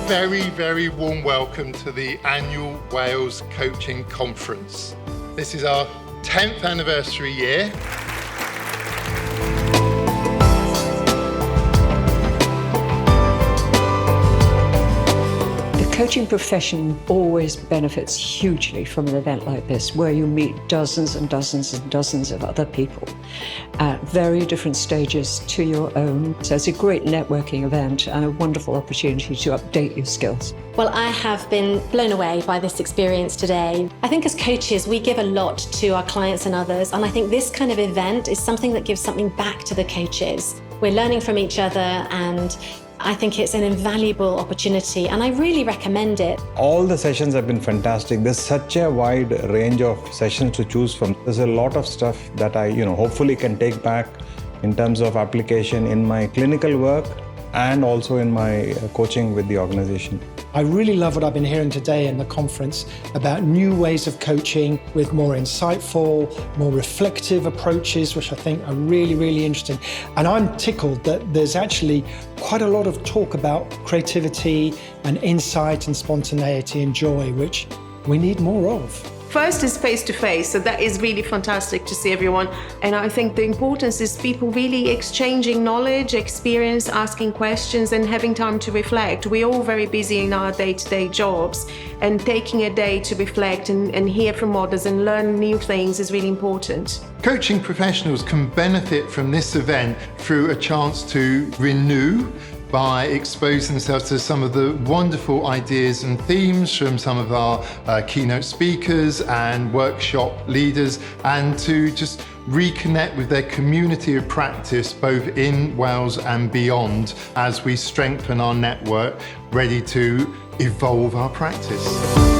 very, very warm welcome to the annual Wales Coaching Conference. This is our 10th anniversary year. The coaching profession always benefits hugely from an event like this, where you meet dozens and dozens and dozens of other people at very different stages to your own. So it's a great networking event and a wonderful opportunity to update your skills. Well, I have been blown away by this experience today. I think as coaches, we give a lot to our clients and others, and I think this kind of event is something that gives something back to the coaches. We're learning from each other, and I think it's an invaluable opportunity, and I really recommend it. All the sessions have been fantastic. There's such a wide range of sessions to choose from. There's a lot of stuff that I, hopefully can take back in terms of application in my clinical work and also in my coaching with the organization. I really love what I've been hearing today in the conference about new ways of coaching with more insightful, more reflective approaches, which I think are really, really interesting. And I'm tickled that there's actually quite a lot of talk about creativity and insight and spontaneity and joy, which we need more of. First is face-to-face, so that is really fantastic to see everyone. And I think the importance is people really exchanging knowledge, experience, asking questions and having time to reflect. We're all very busy in our day-to-day jobs, and taking a day to reflect and hear from others and learn new things is really important. Coaching professionals can benefit from this event through a chance to renew by exposing themselves to some of the wonderful ideas and themes from some of our keynote speakers and workshop leaders, and to just reconnect with their community of practice both in Wales and beyond as we strengthen our network, ready to evolve our practice.